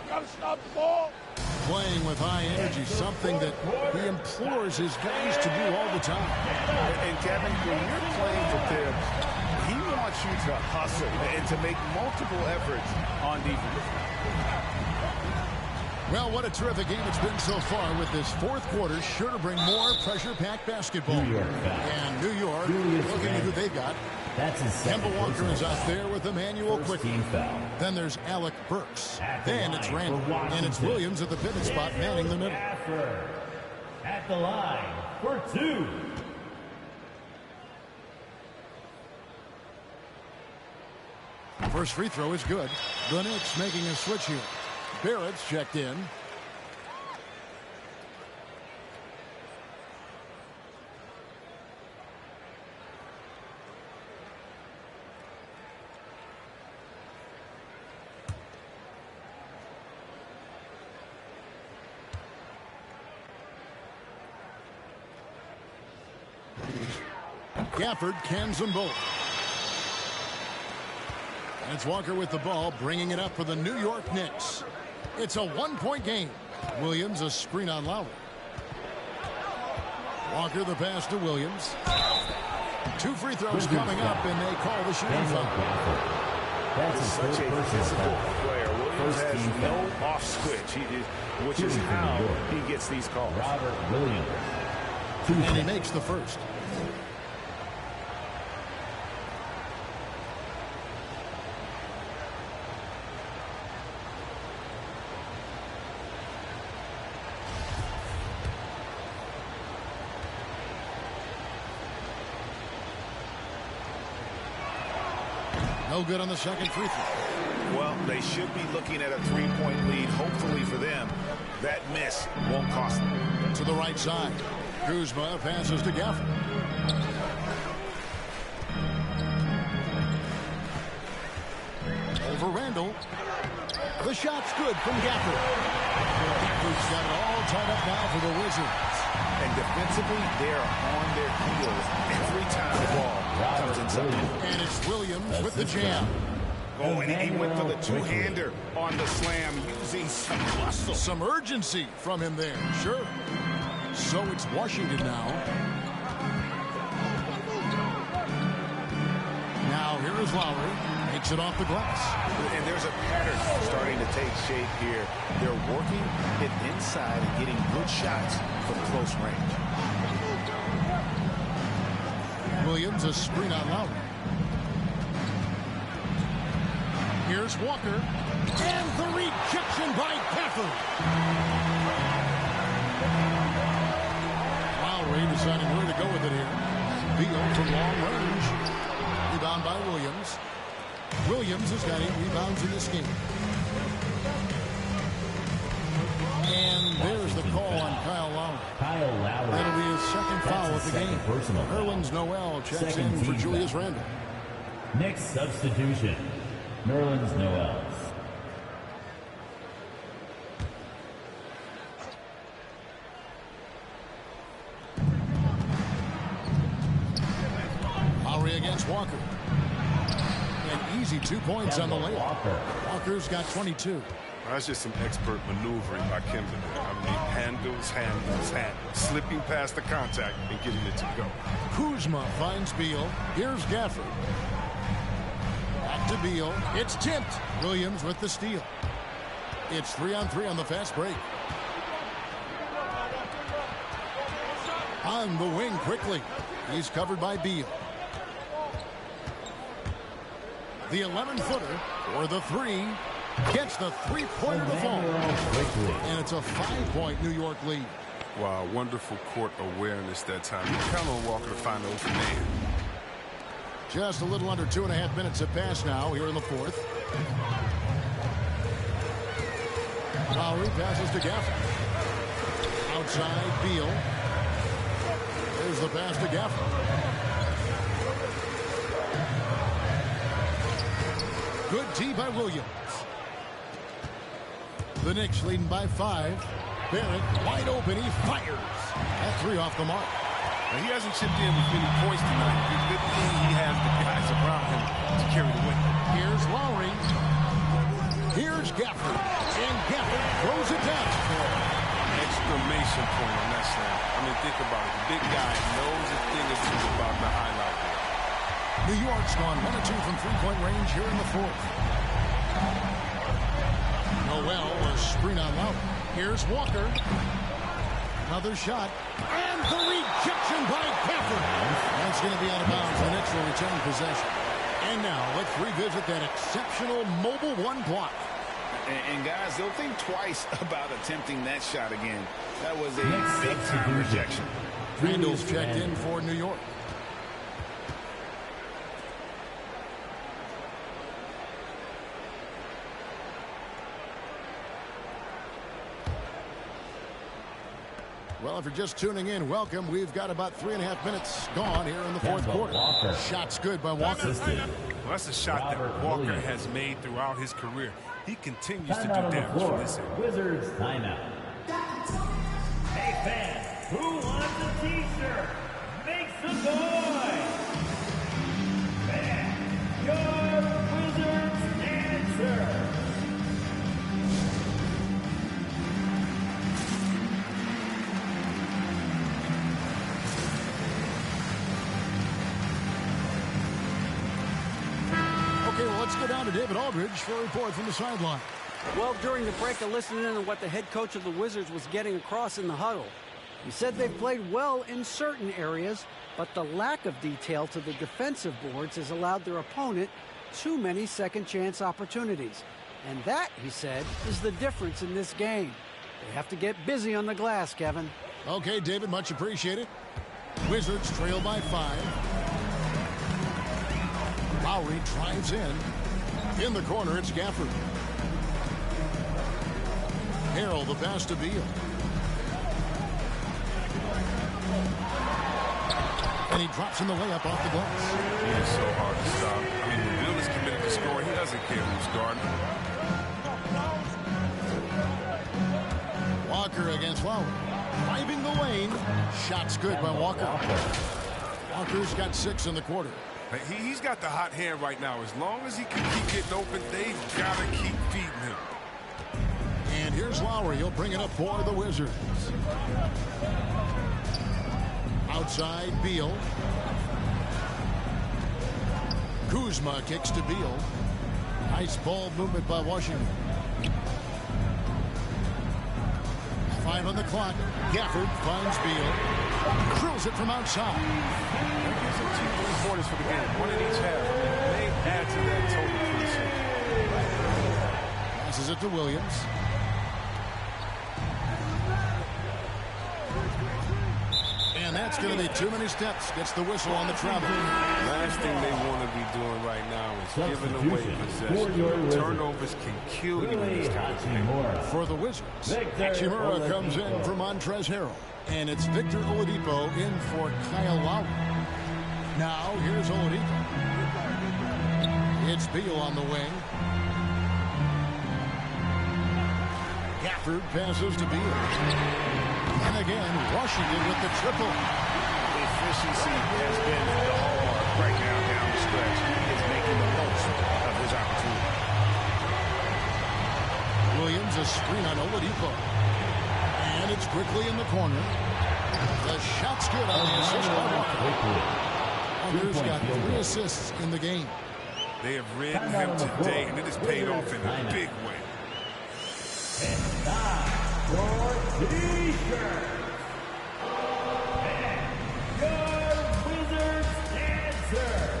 Gotta stop the ball. Playing with high energy, something that he implores his guys to do all the time. And Kevin, when you're playing for Tibbs, he wants you to hustle and to make multiple efforts on defense. Well, what a terrific game it's been so far, with this fourth quarter sure to bring more pressure-packed basketball. And New York, looking at who they've got. That's his Kemba Walker is out there with Emmanuel Quickly. Then there's Alec Burks. Then it's Randall. And it's Williams at the pivot spot, manning the middle. At the line for two. First free throw is good. The Knicks making a switch here. Barrett's checked in. Gafford cans them both. And it's Walker with the ball, bringing it up for the New York Knicks. It's a one-point game. Williams a screen on Lowry. Walker the pass to Williams. Two free throws coming up, and they call the shooting foul. That's such a physical player. Williams has no off switch, which is how he gets these calls. Robert Williams. And he makes the first. No good on the second free throw. Well, they should be looking at a three-point lead. Hopefully for them, that miss won't cost them. To the right side. Kuzma passes to Gafford. Over Randall. The shot's good from Gafford. Gafford's got it all tied up now for the Wizards. And defensively, they're on their heels every time the ball comes inside. And it's Williams with the jam. Oh, and he went for the two-hander on the slam, using some muscle. Some urgency from him there, sure. So it's Washington now. Now here is Lowry. Makes it off the glass. And there's a pattern starting to take shape here. They're working it inside and getting good shots from close range. Williams a screen on Lowry. Here's Walker. And the rejection by Gafford. Lowry deciding where to go with it here. Beal from long range. Rebound by Williams. Williams has got 8 rebounds in this game. And there's the call on Kyle Lowry. That'll be his second foul of the game. Nerlens Noel checks in for Julius Randle. Next substitution, Nerlens Noel. Lowry against Walker. An easy 2 points on the layup. Walker's got 22. That's just some expert maneuvering by Kemba there. I mean, handles, slipping past the contact and getting it to go. Kuzma finds Beal. Here's Gafford. Back to Beal. It's tipped. Williams with the steal. It's 3-on-3 on the fast break. On the wing quickly. He's covered by Beal. The 11-footer for the three. Gets the three-pointer to fall. And it's a 5-point New York lead. Wow, wonderful court awareness that time. You count on Walker to find the open man. Just a little under 2.5 minutes have passed now here in the fourth. Lowry passes to Gafford. Outside, Beal. There's the pass to Gafford. Good tee by Williams. The Knicks leading by 5. Barrett wide open. He fires. That three off the mark. Now, he hasn't chipped in with many points tonight. The good thing he has the guys around him to carry the win. Here's Lowry. Here's Gafford. And Gafford throws it down. Exclamation point on that slam. I mean, think about it. The big guy knows a thing or two about the highlight reel. New York's gone 1 of 2 from three-point range here in the fourth. Noel was screen on Lowry. Here's Walker. Another shot. And the rejection by Gafford. That's going to be out of bounds. The Knicks will return possession. And now let's revisit that exceptional mobile one block. And guys, they'll think twice about attempting that shot again. That was a big-time rejection. Randall's checked in for New York. Well, if you're just tuning in, welcome. We've got about 3.5 minutes gone here in the fourth quarter. Shot's good by Walker. Well, that's a shot that Walker has made throughout his career. He continues to do damage from this end. Wizards timeout. Hey fans, who wants a t-shirt? Make some noise! Man, your Wizards answer! Okay, well, let's go down to David Aldridge for a report from the sideline. Well, during the break, I listened in on what the head coach of the Wizards was getting across in the huddle. He said they played well in certain areas, but the lack of detail to the defensive boards has allowed their opponent too many second-chance opportunities. And that, he said, is the difference in this game. They have to get busy on the glass, Kevin. Okay, David, much appreciated. Wizards trail by 5. Lowry drives in. In the corner, it's Gafford. Harrell, the pass to Beal. And he drops in the layup off the glass. It's so hard to stop. I mean, when Beal is committed to scoring, he doesn't care who's guarding. Walker against Lowry. Driving the lane. Shot's good by Walker. Walker's got 6 in the quarter. He's got the hot hand right now. As long as he can keep getting open, they've got to keep feeding him. And here's Lowry. He'll bring it up for the Wizards. Outside, Beal. Kuzma kicks to Beal. Nice ball movement by Washington. 5 on the clock. Gafford finds Beal. Drills it from outside. That gives him 2 3-quarters for the game. 1 in each half. I mean, they add to that total pretty soon. Passes it to Williams. And that's going to be too many steps. Gets the whistle on the travel. Last thing they want to be doing right now is giving away possession. Turnovers can kill you in this kind of game. For the Wizards, Hachimura comes in for Montrezl Harrell. And it's Victor Oladipo in for Kyle Lowry. Now, here's Oladipo. It's Beal on the wing. Gafford passes to Beal. And again, Washington with the triple. Efficiency has been the hallmark right now down the stretch. He is making the most of his opportunity. Williams, a screen on Oladipo. And it's quickly in the corner. The shot's good on the assist by Walker. Walker's got 3 assists in the game. They have ridden him today, and it has paid off in a big way. And now, your t-shirt. And your Wizards answer.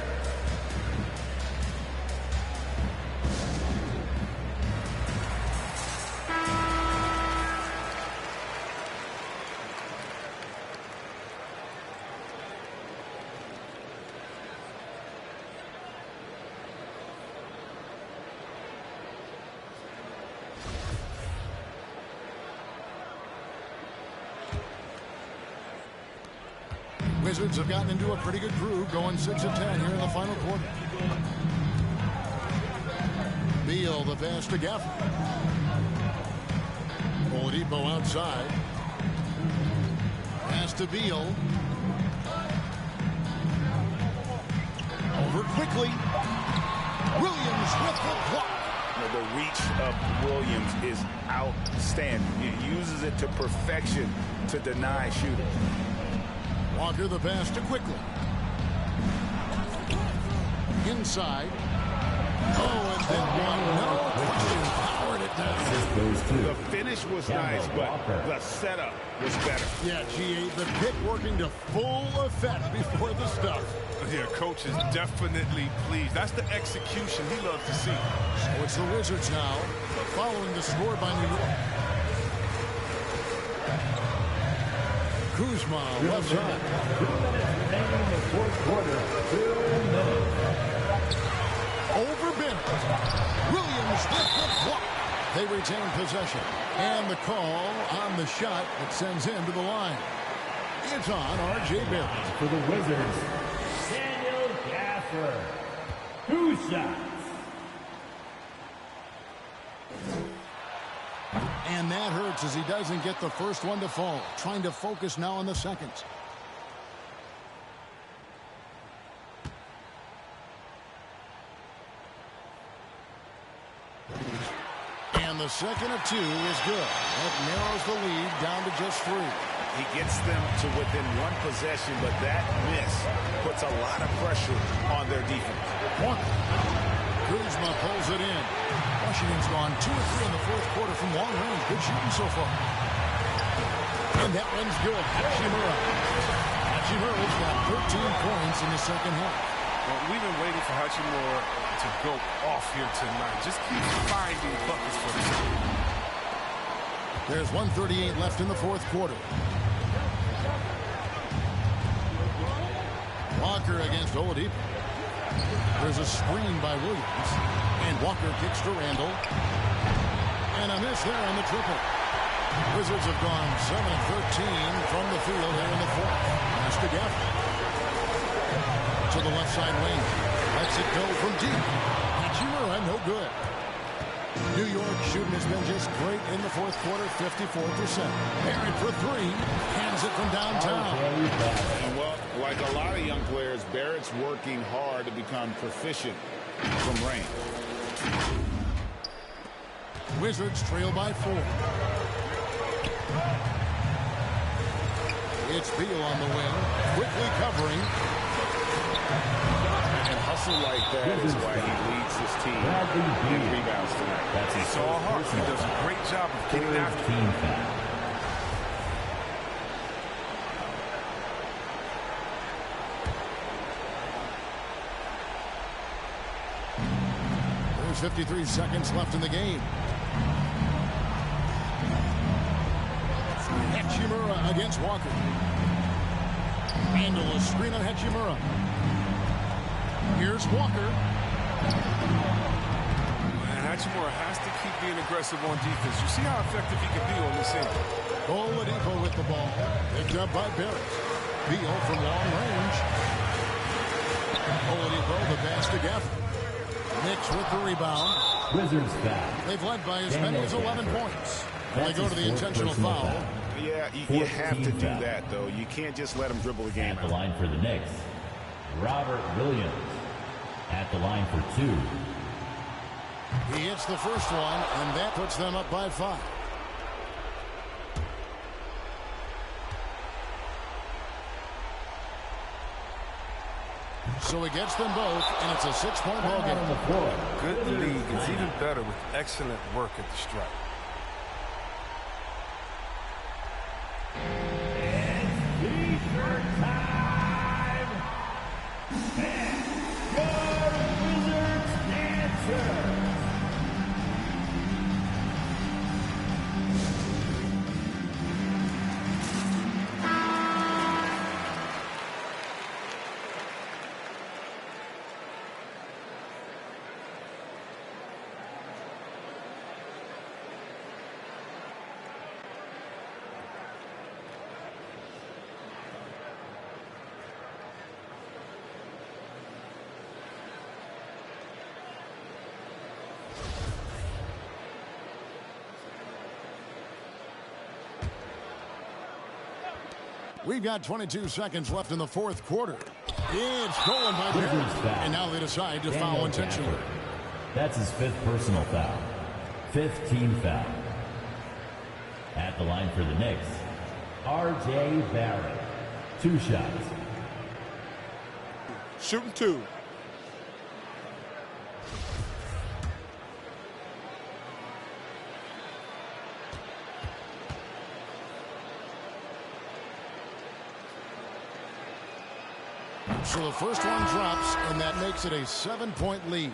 Wizards have gotten into a pretty good groove, going 6 of 10 here in the final quarter. Beal, the pass to Gafford. Oladipo outside. Pass to Beal. Over quickly. Williams with the block. The reach of Williams is outstanding. He uses it to perfection to deny shooters. Walker the pass to quickly. Inside. Oh, and then one. No question. Powered it down. The finish was nice, but the setup was better. Yeah, G8, the pick working to full effect before the stuff. Yeah, coach is definitely pleased. That's the execution he loves to see. So it's the Wizards now, following the score by New York. Kuzma, left side. 2 minutes remaining in the fourth quarter. 2 minutes. Over Bennett. Williams with the block. They retain possession. And the call on the shot that sends him to the line. It's on R.J. Barrett. For the Wizards, Daniel Gafford. 2 shots. And that hurts as he doesn't get the first one to fall. Trying to focus now on the seconds. And the second of 2 is good. That narrows the lead down to just 3. He gets them to within 1 possession, but that miss puts a lot of pressure on their defense. Kuzma pulls it in. Washington's gone 2 of 3 in the fourth quarter from long range. Good shooting so far. And that one's good. Hachimura's got 13 points in the second half. Well, we've been waiting for Hachimura to go off here tonight. Just keep finding buckets for us. There's 1:38 left in the fourth quarter. Walker against Oladipo. There's a screen by Williams. And Walker kicks to Randall. And a miss there on the triple. Wizards have gone 7 of 13 from the field here in the fourth. That's together. To the left side wing. Lets it go from deep. Hachimura, no good. New York shooting has been just great in the fourth quarter, 54%. Barrett for 3. Hands it from downtown. And well, like a lot of young players, Barrett's working hard to become proficient from range. Wizards trail by 4. It's Beal on the wing, quickly covering. And hustle like that is why he leads his team in rebounds tonight. It's all hard. He does a great job of getting after him. There's 53 seconds left in the game. Hachimura against Walker. Randall a screen on Hachimura. Here's Walker. Hachimura has to keep being aggressive on defense. You see how effective he can be on this end. Oladipo with the ball. Picked up by Barrett. Beal from long range. Oladipo the pass to Gafford. Knicks with the rebound. Wizards foul. They've led by as many as 11 points. They go to the intentional foul. Yeah, you have to do that, though. You can't just let him dribble the game out. At the line for the Knicks, Robert Williams. At the line for 2. He hits the first one, and that puts them up by 5. So he gets them both, and it's a 6-point ball game. Good league. It's even better with excellent work at the stripe. We've got 22 seconds left in the fourth quarter. It's stolen by Barrett. And now they decide to foul intentionally. That's his 5th personal foul. 5th team foul. At the line for the Knicks, R.J. Barrett. 2 shots. Shooting 2. So the first one drops, and that makes it a 7-point lead.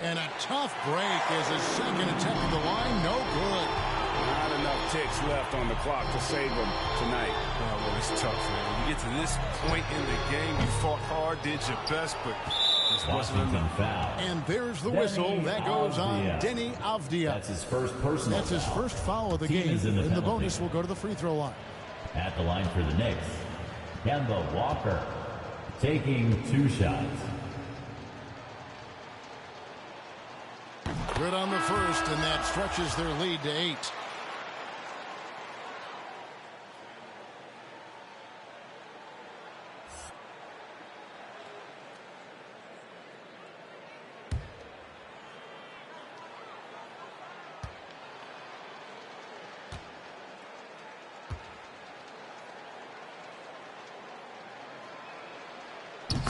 And a tough break as his second attempt at the line, no good. Not enough ticks left on the clock to save him tonight. Oh, well, it's tough, man. When you get to this point in the game, you fought hard, did your best, but this wasn't enough. Foul. And there's the whistle. That goes on Denny Avdia. That's his first personal That's his foul. first foul of the Team game. is in the And the penalty. bonus will go to the free throw line. At the line for the Knicks, Kemba Walker taking 2 shots. Good on the first, and that stretches their lead to 8.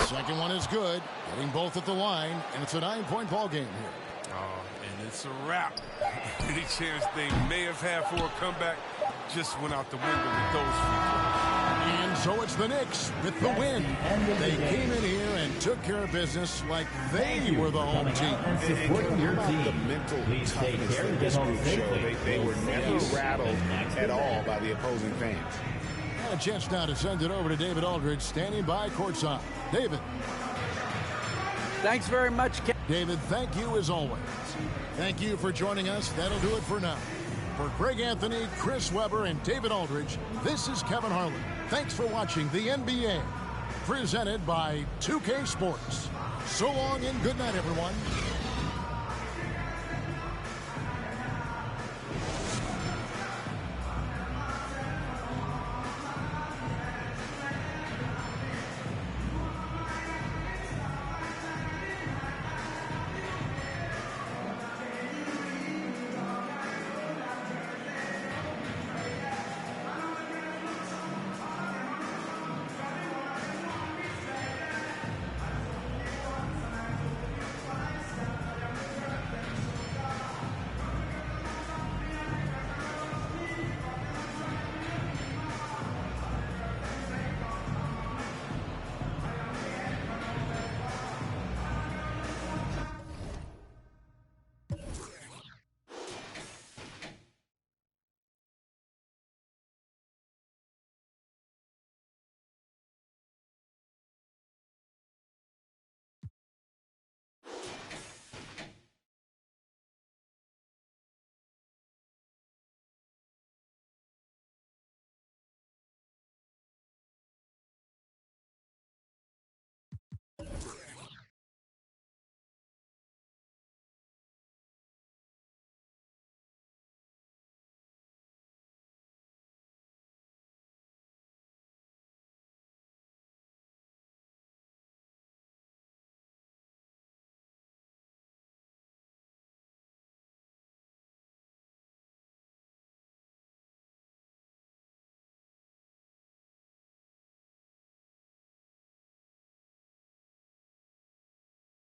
Second one is good, getting both at the line, and it's a 9-point ball game here. Oh, and it's a wrap. Any chance they may have had for a comeback just went out the window with those free throws. And so it's the Knicks with the win. They came in here and took care of business like they were the home team. Supporting your team. The mental Please take toughness care that and this get home group showed. safely. They were We'll never see you rattled next at all event. by the opposing fans. And a chance now to send it over to David Aldridge, standing by courtside. David. Thanks very much, Ken. David, thank you as always. Thank you for joining us. That'll do it for now. For Greg Anthony, Chris Webber, and David Aldridge, this is Kevin Harlan. Thanks for watching the NBA, presented by 2K Sports. So long and good night, everyone.